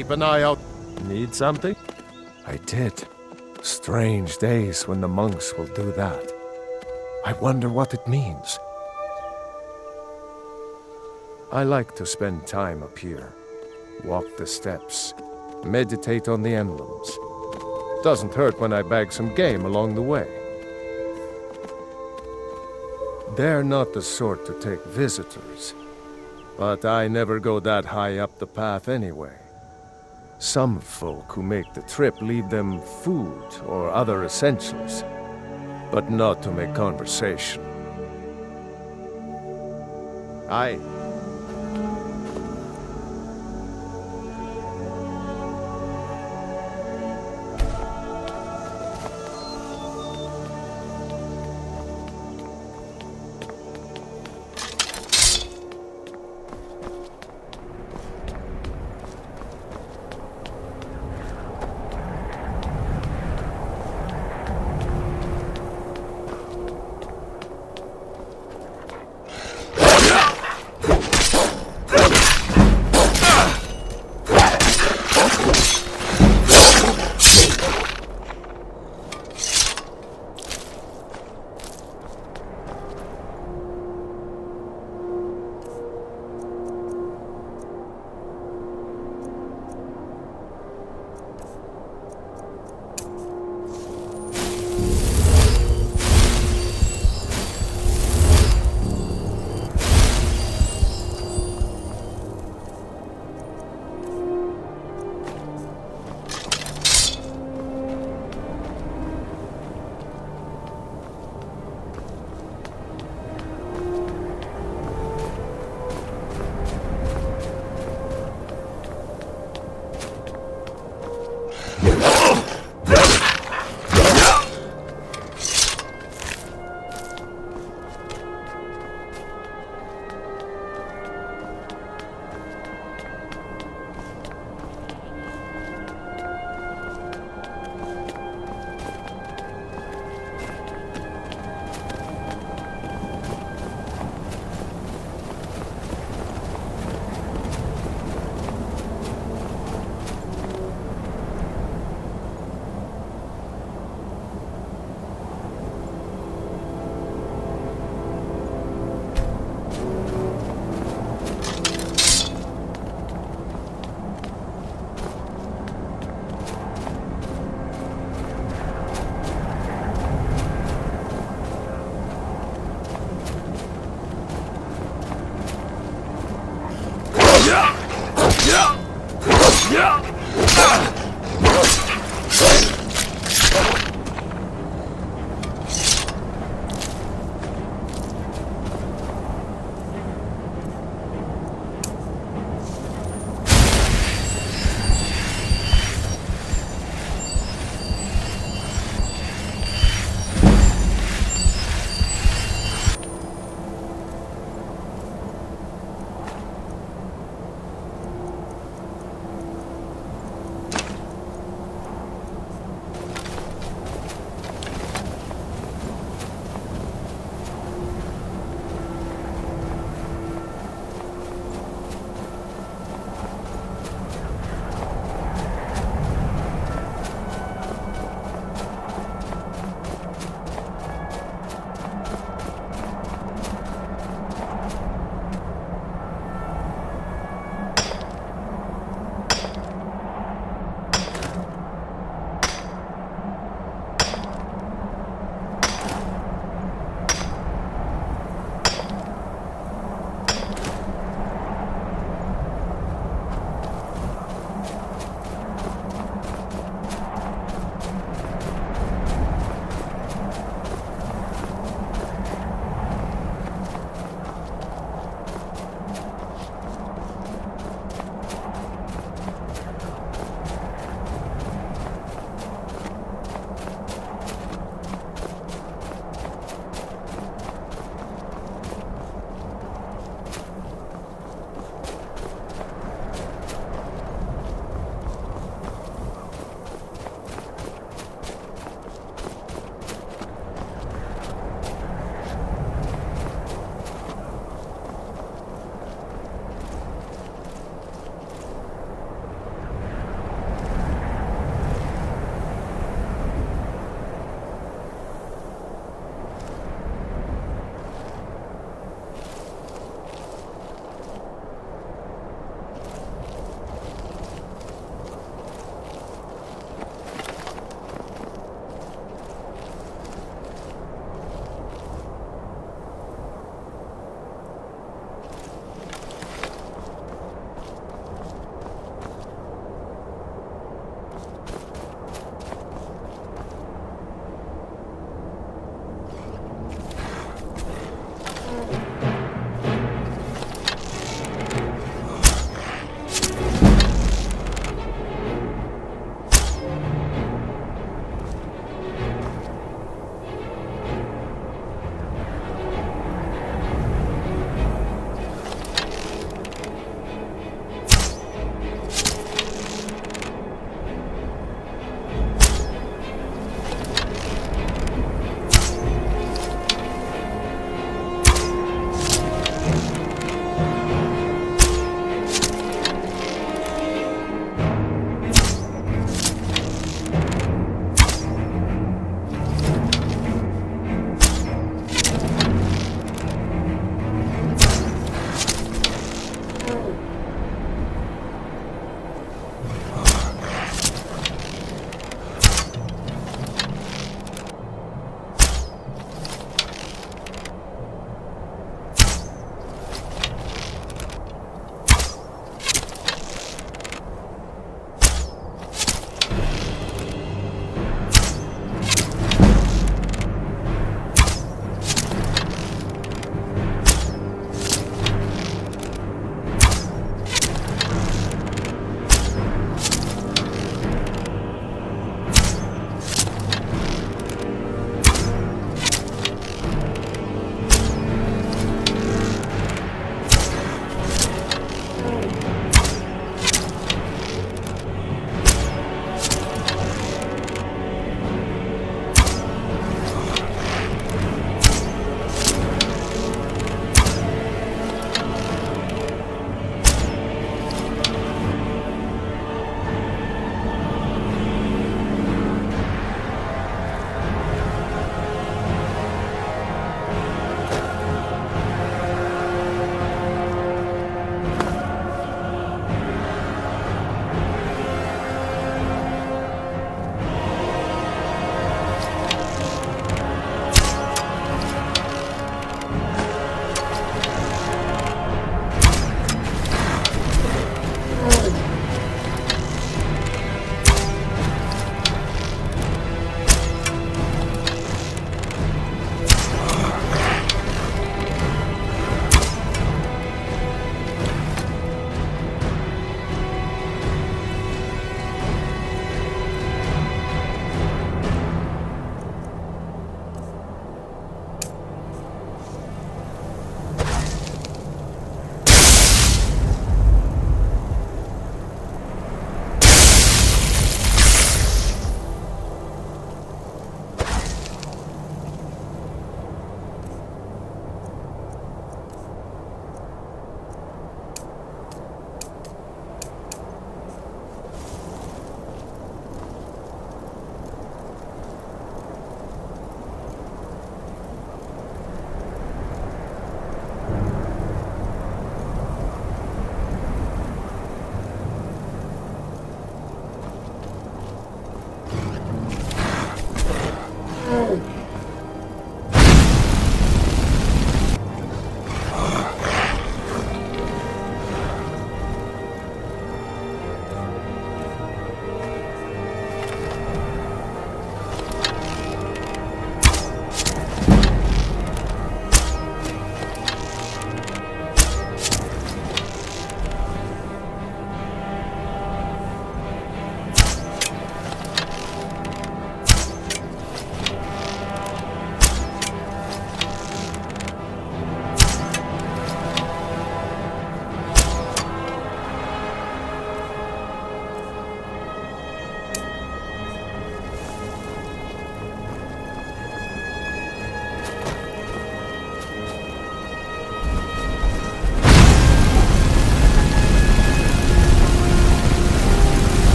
Keep an eye out. Need something? I did. Strange days when the monks will do that. I wonder what it means. I like to spend time up here. Walk the steps. Meditate on the emblems. Doesn't hurt when I bag some game along the way. They're not the sort to take visitors. But I never go that high up the path anyway. Some folk who make the trip leave them food or other essentials, but not to make conversation. Aye.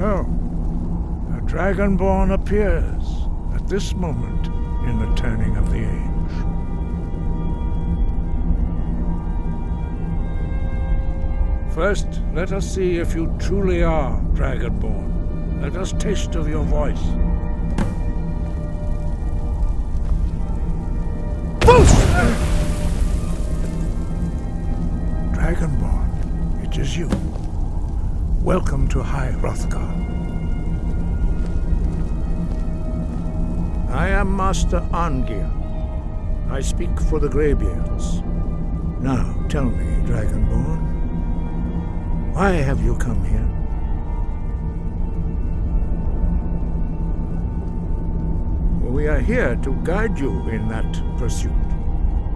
So, a Dragonborn appears at this moment in the turning of the age. First, let us see if you truly are Dragonborn. Let us taste of your voice. Dragonborn, it is you. Welcome to High Hrothgar. I am Master Arngir. I speak for the Greybeards. Now, tell me, Dragonborn, why have you come here? We are here to guide you in that pursuit,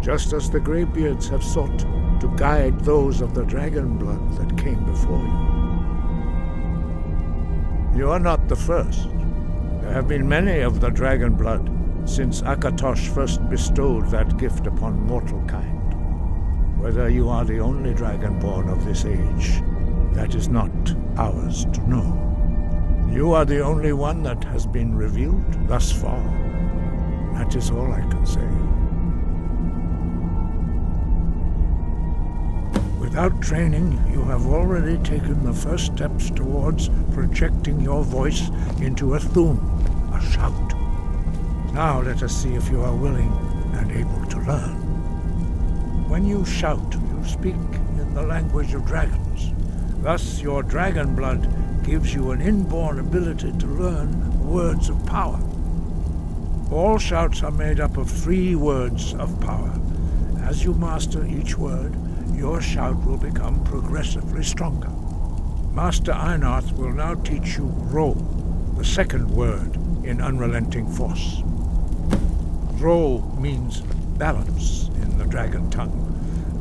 just as the Greybeards have sought to guide those of the dragon blood that came before you. You are not the first. There have been many of the dragon blood since Akatosh first bestowed that gift upon mortal kind. Whether you are the only Dragonborn of this age, that is not ours to know. You are the only one that has been revealed thus far. That is all I can say. Without training, you have already taken the first steps towards projecting your voice into a thum, a shout. Now let us see if you are willing and able to learn. When you shout, you speak in the language of dragons. Thus, your dragon blood gives you an inborn ability to learn words of power. All shouts are made up of 3 words of power. As you master each word, your shout will become progressively stronger. Master Einarth will now teach you Ro, the second word in Unrelenting Force. Ro means balance in the dragon tongue.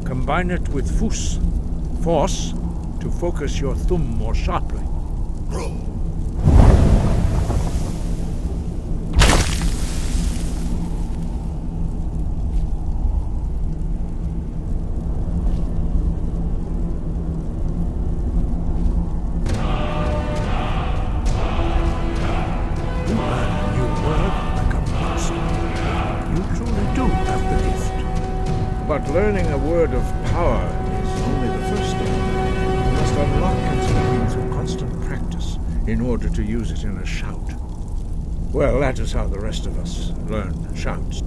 Combine it with Fus, force, to focus your thumb more sharply. Ro. But learning a word of power is only the first step. You must unlock its meaning through constant practice in order to use it in a shout. Well, that is how the rest of us learn shouts.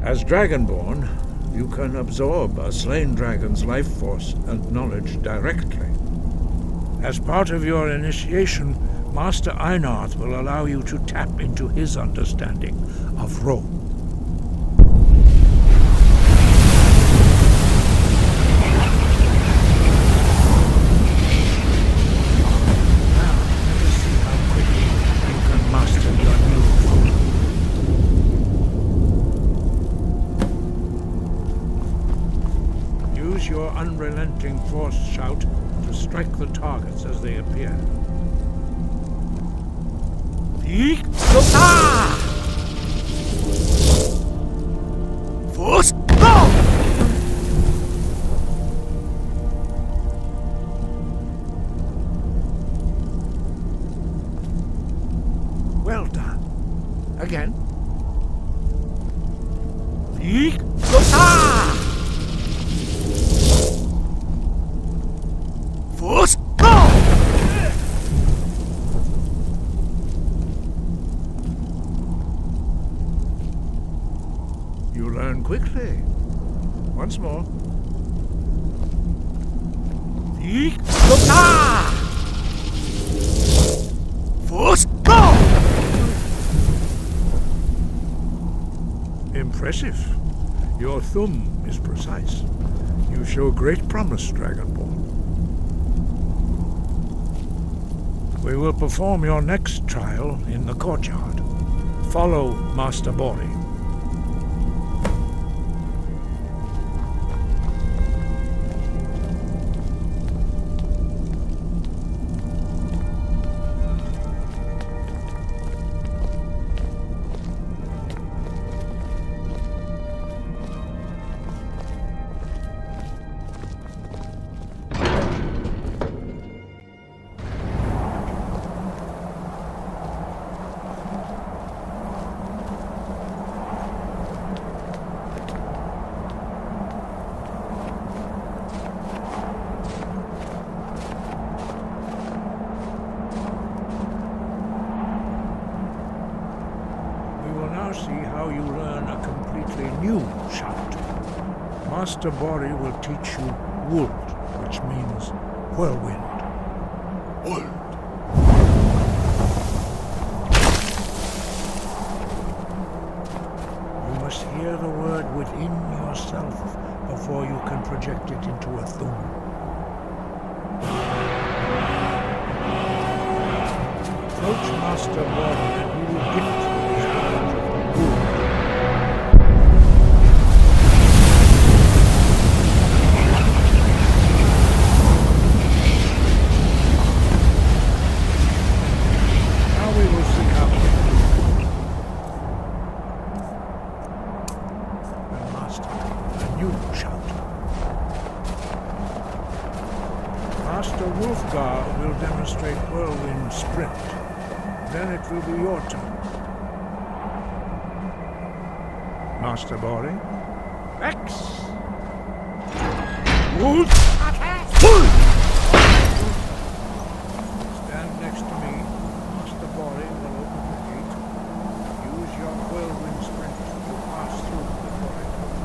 As Dragonborn, you can absorb a slain dragon's life force and knowledge directly. As part of your initiation, Master Einarth will allow you to tap into his understanding of Ro. Now, let us see how quickly you can master your new form. Use your unrelenting force shout to strike the targets as they appear. Force go! Well done. Again. Force go! You learn quickly. Once more. Force go! Impressive. Your thumb is precise. You show great promise, Dragonborn. We will perform your next trial in the courtyard. Follow Master Bori. will now see how you learn a completely new shout. Master Bori will teach you Wuld, which means whirlwind. Wuld. You must hear the word within yourself before you can project it into a thum. Approach Master Bori and he will gift you his knowledge of Wuld. Will demonstrate whirlwind sprint. Then it will be your turn. Master Bori. X! Wuld! Stand next to me. Master Bori will open the gate. Use your whirlwind sprint to pass through before it opens.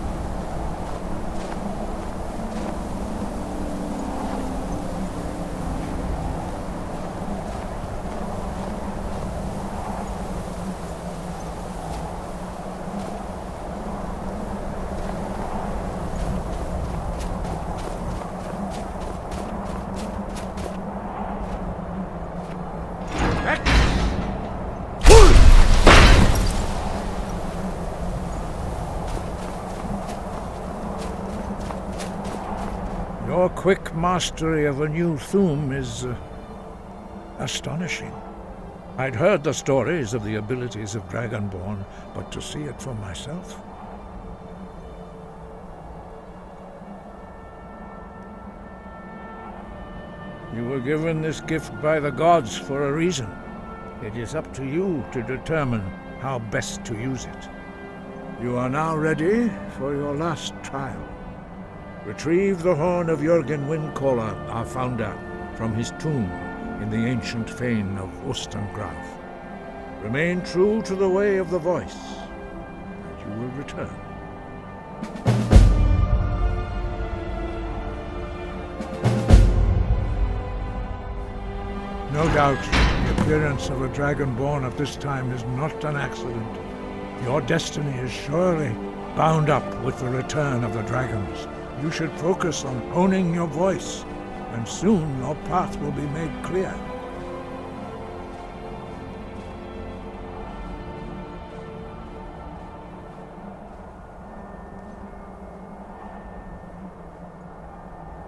Your quick mastery of a new thum is astonishing. I'd heard the stories of the abilities of Dragonborn, but to see it for myself... You were given this gift by the gods for a reason. It is up to you to determine how best to use it. You are now ready for your last trial. Retrieve the horn of Jürgen Windcaller, our founder, from his tomb in the ancient fane of Ostengraf. Remain true to the way of the voice, and you will return. No doubt, the appearance of a Dragonborn at this time is not an accident. Your destiny is surely bound up with the return of the dragons. You should focus on honing your voice, and soon your path will be made clear.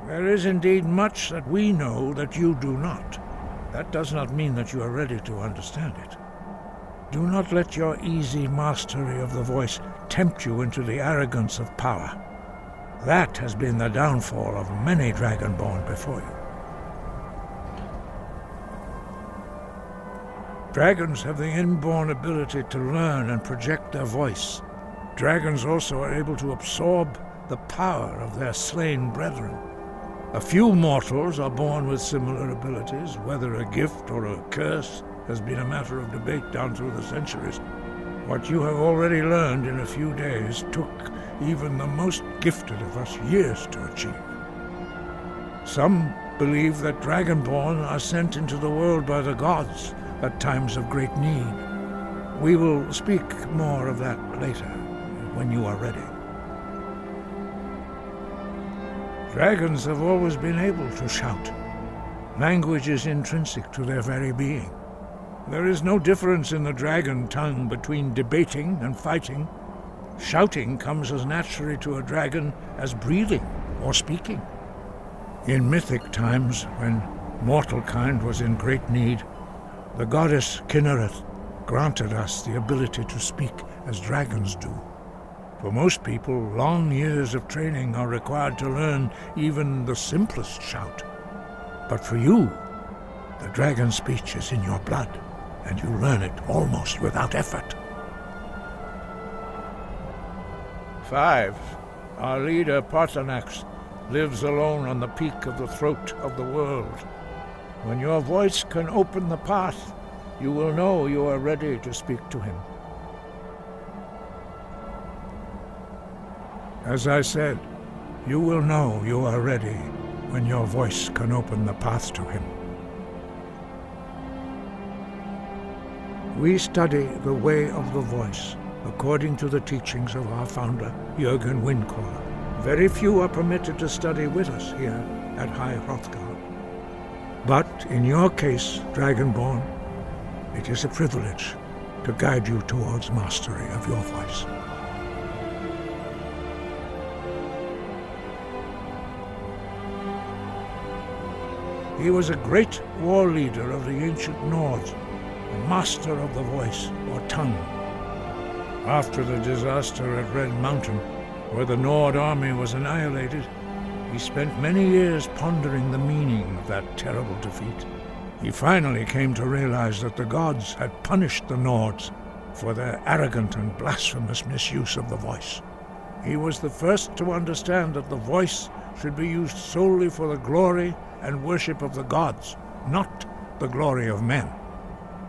There is indeed much that we know that you do not. That does not mean that you are ready to understand it. Do not let your easy mastery of the voice tempt you into the arrogance of power. That has been the downfall of many Dragonborn before you. Dragons have the inborn ability to learn and project their voice. Dragons also are able to absorb the power of their slain brethren. A few mortals are born with similar abilities. Whether a gift or a curse has been a matter of debate down through the centuries. What you have already learned in a few days took even the most gifted of us years to achieve. Some believe that Dragonborn are sent into the world by the gods at times of great need. We will speak more of that later, when you are ready. Dragons have always been able to shout. Language is intrinsic to their very being. There is no difference in the dragon tongue between debating and fighting. Shouting comes as naturally to a dragon as breathing or speaking. In mythic times, when mortal kind was in great need, the goddess Kinnereth granted us the ability to speak as dragons do. For most people, long years of training are required to learn even the simplest shout. But for you, the dragon speech is in your blood, and you learn it almost without effort. 5. Our leader, Parthenax, lives alone on the peak of the throat of the world. When your voice can open the path, you will know you are ready to speak to him. As I said, you will know you are ready when your voice can open the path to him. We study the way of the voice according to the teachings of our founder, Jürgen Windcaller. Very few are permitted to study with us here at High Hrothgar. But in your case, Dragonborn, it is a privilege to guide you towards mastery of your voice. He was a great war leader of the ancient Nords, a master of the voice, or tongue. After the disaster at Red Mountain, where the Nord army was annihilated, he spent many years pondering the meaning of that terrible defeat. He finally came to realize that the gods had punished the Nords for their arrogant and blasphemous misuse of the voice. He was the first to understand that the voice should be used solely for the glory and worship of the gods, not the glory of men.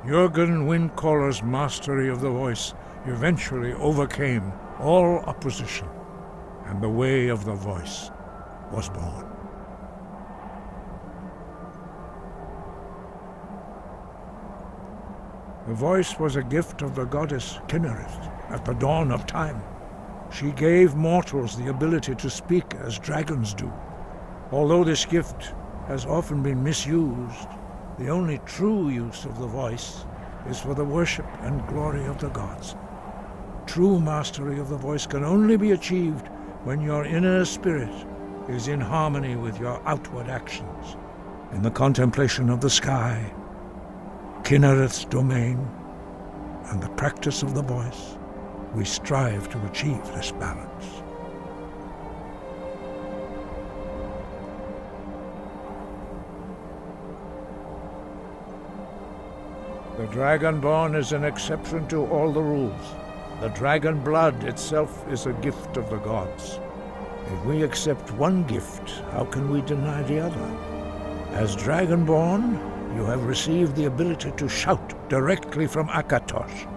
Jürgen Windcaller's mastery of the voice eventually overcame all opposition, and the way of the voice was born. The voice was a gift of the goddess Kynareth at the dawn of time. She gave mortals the ability to speak as dragons do. Although this gift has often been misused, the only true use of the voice is for the worship and glory of the gods. True mastery of the voice can only be achieved when your inner spirit is in harmony with your outward actions. In the contemplation of the sky, Kynareth's domain, and the practice of the voice, we strive to achieve this balance. The Dragonborn is an exception to all the rules. The dragon blood itself is a gift of the gods. If we accept one gift, how can we deny the other? As Dragonborn, you have received the ability to shout directly from Akatosh.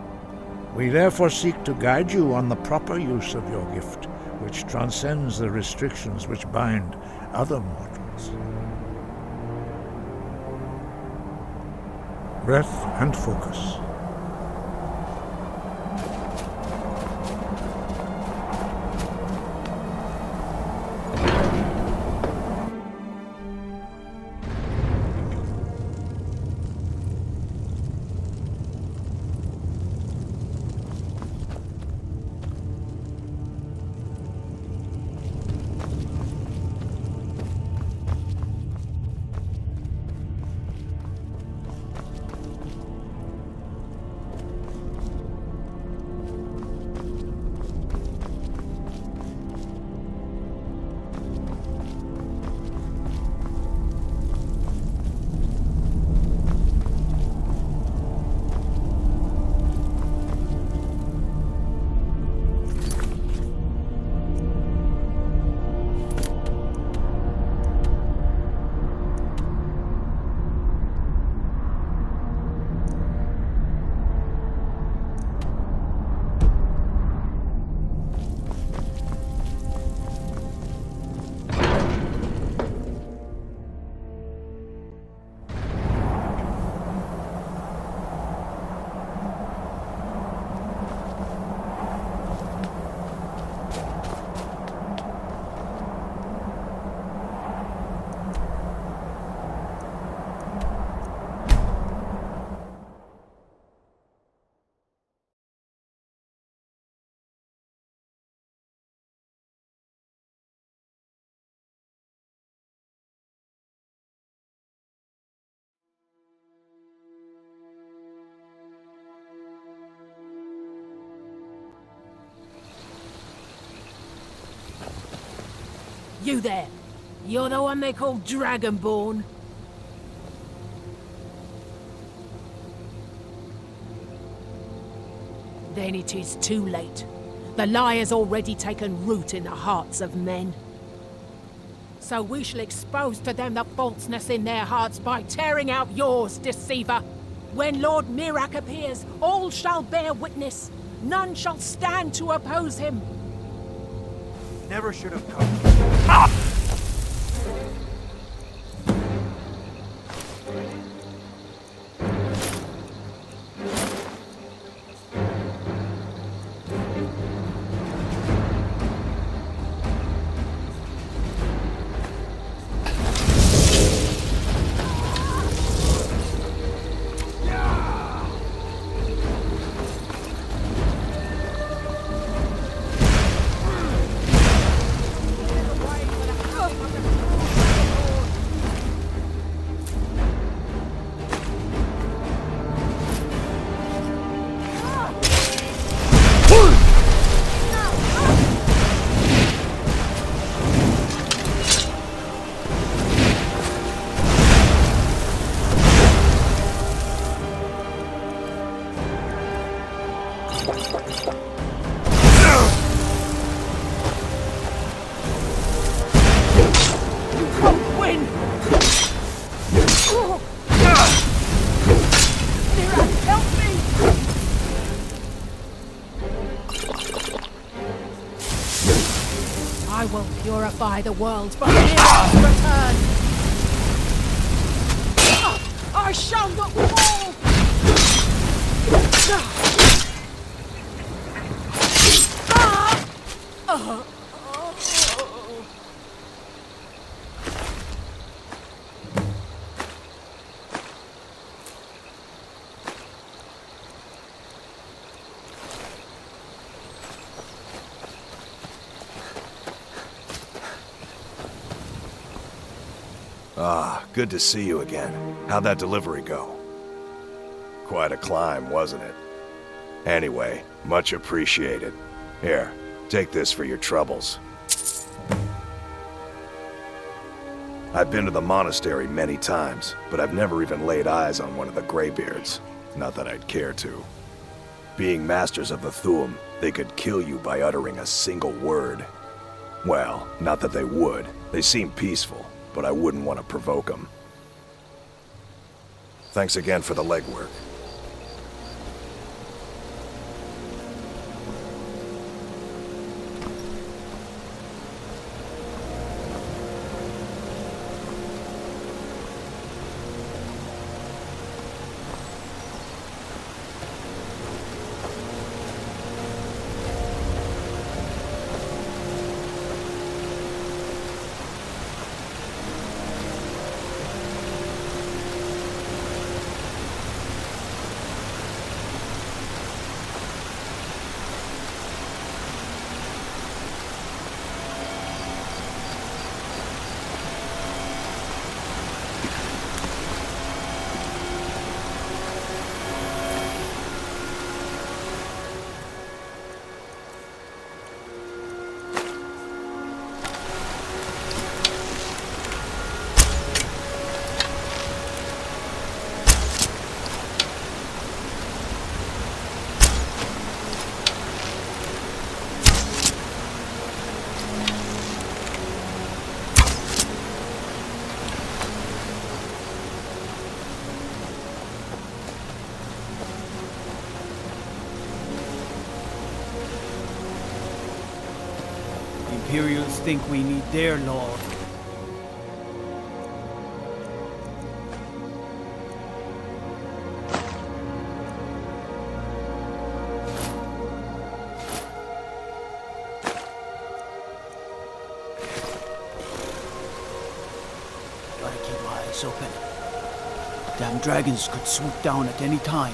We therefore seek to guide you on the proper use of your gift, which transcends the restrictions which bind other mortals. Breath and focus. You there! You're the one they call Dragonborn? Then it is too late. The lie has already taken root in the hearts of men. So we shall expose to them the falseness in their hearts by tearing out yours, deceiver. When Lord Mirak appears, all shall bear witness. None shall stand to oppose him. Never should have come. I will purify the world for Hero's return! I shall not fall! Ah, good to see you again. How'd that delivery go? Quite a climb, wasn't it? Anyway, much appreciated. Here, take this for your troubles. I've been to the monastery many times, but I've never even laid eyes on one of the Greybeards. Not that I'd care to. Being masters of the Thu'um, they could kill you by uttering a single word. Well, not that they would. They seem peaceful, but I wouldn't want to provoke them. Thanks again for the legwork. Imperials think we need their lord. Gotta keep my eyes open. Damn dragons could swoop down at any time.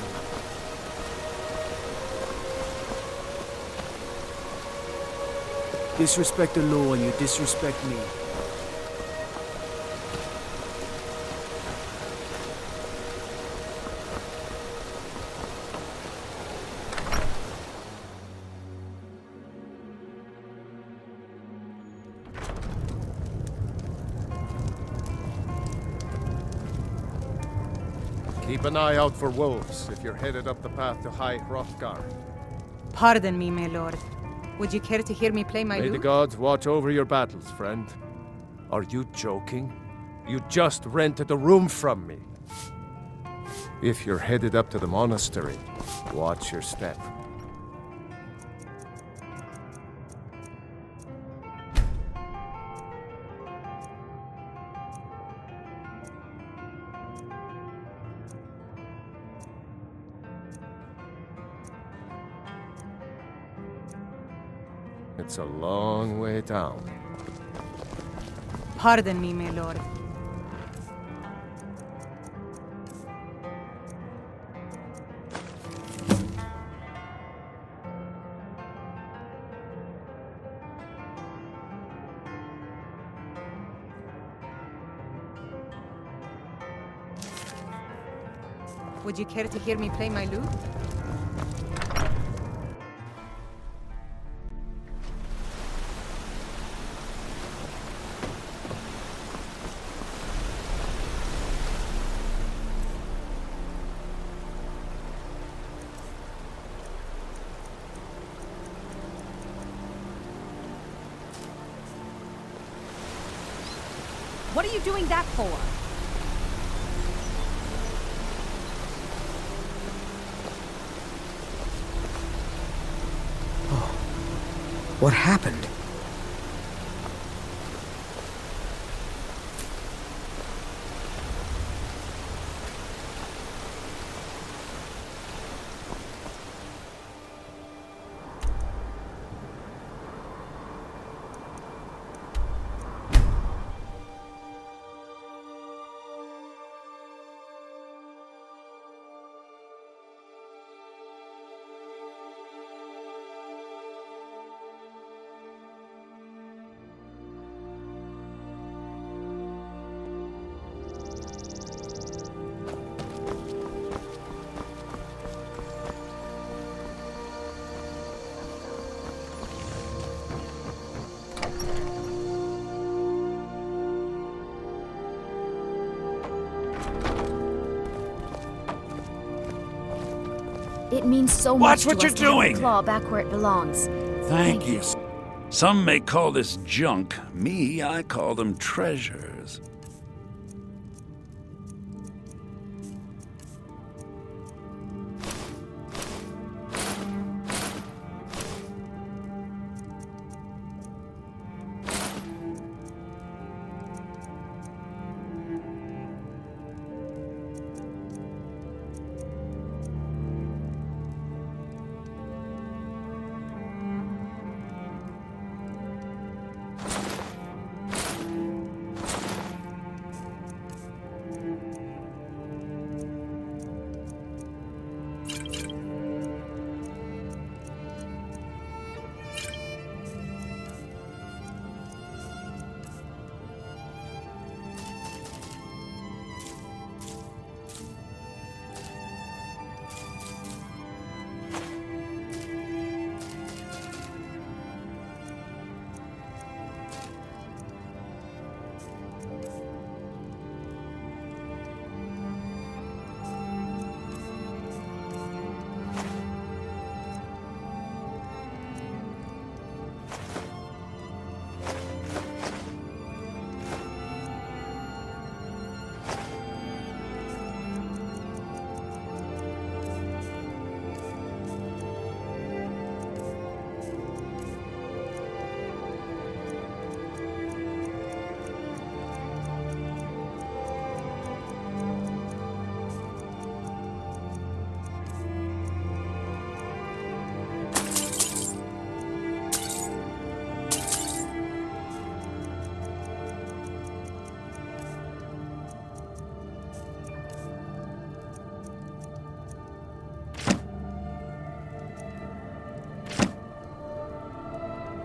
Disrespect the law and you disrespect me. Keep an eye out for wolves if you're headed up the path to High Hrothgar. Pardon me, my lord. Would you care to hear me play my May the lute? gods watch over your battles, friend. Are you joking? You just rented a room from me. If you're headed up to the monastery, watch your step. It's a long way down. Pardon me, my lord. Would you care to hear me play my lute? What are you doing that for? What happened? It means so Watch much what to you're us to have the doing. claw back where it belongs. Thank you. Some may call this junk. Me, I call them treasures.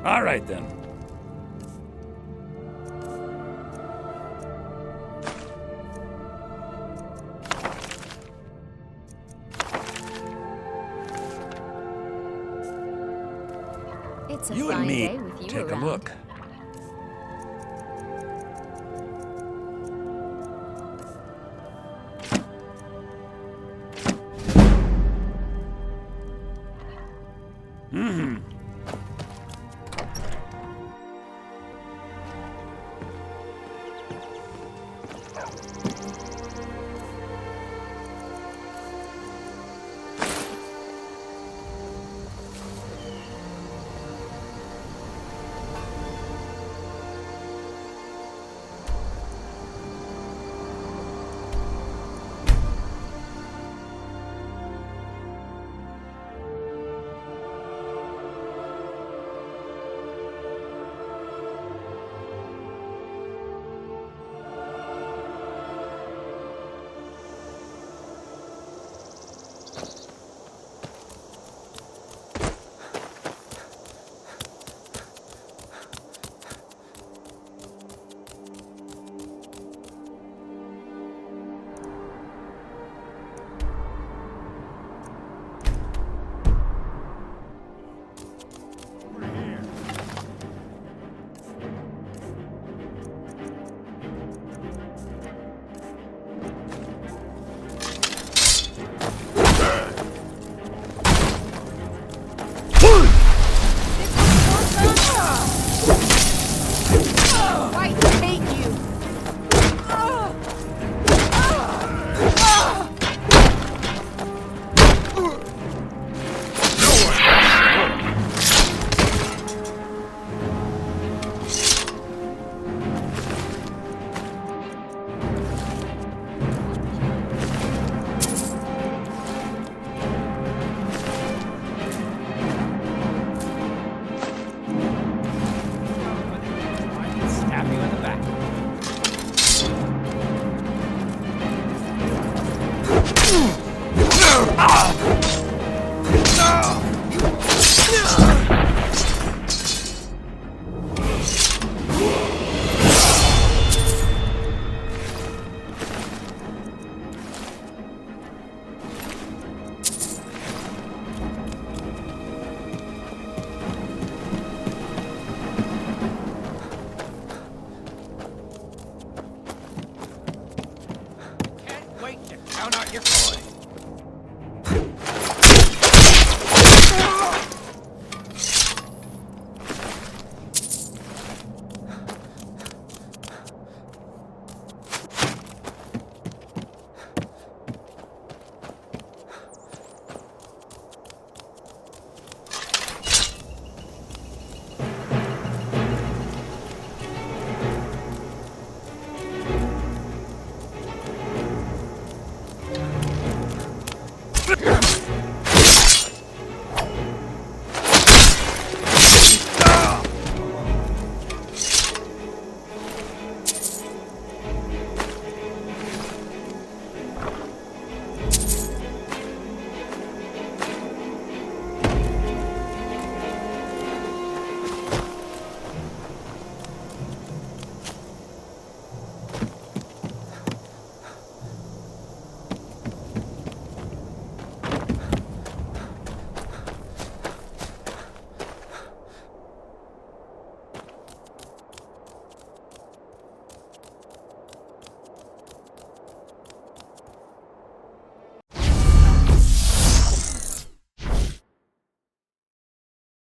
All right, then. It's a You and fine me, day with you take around. a look.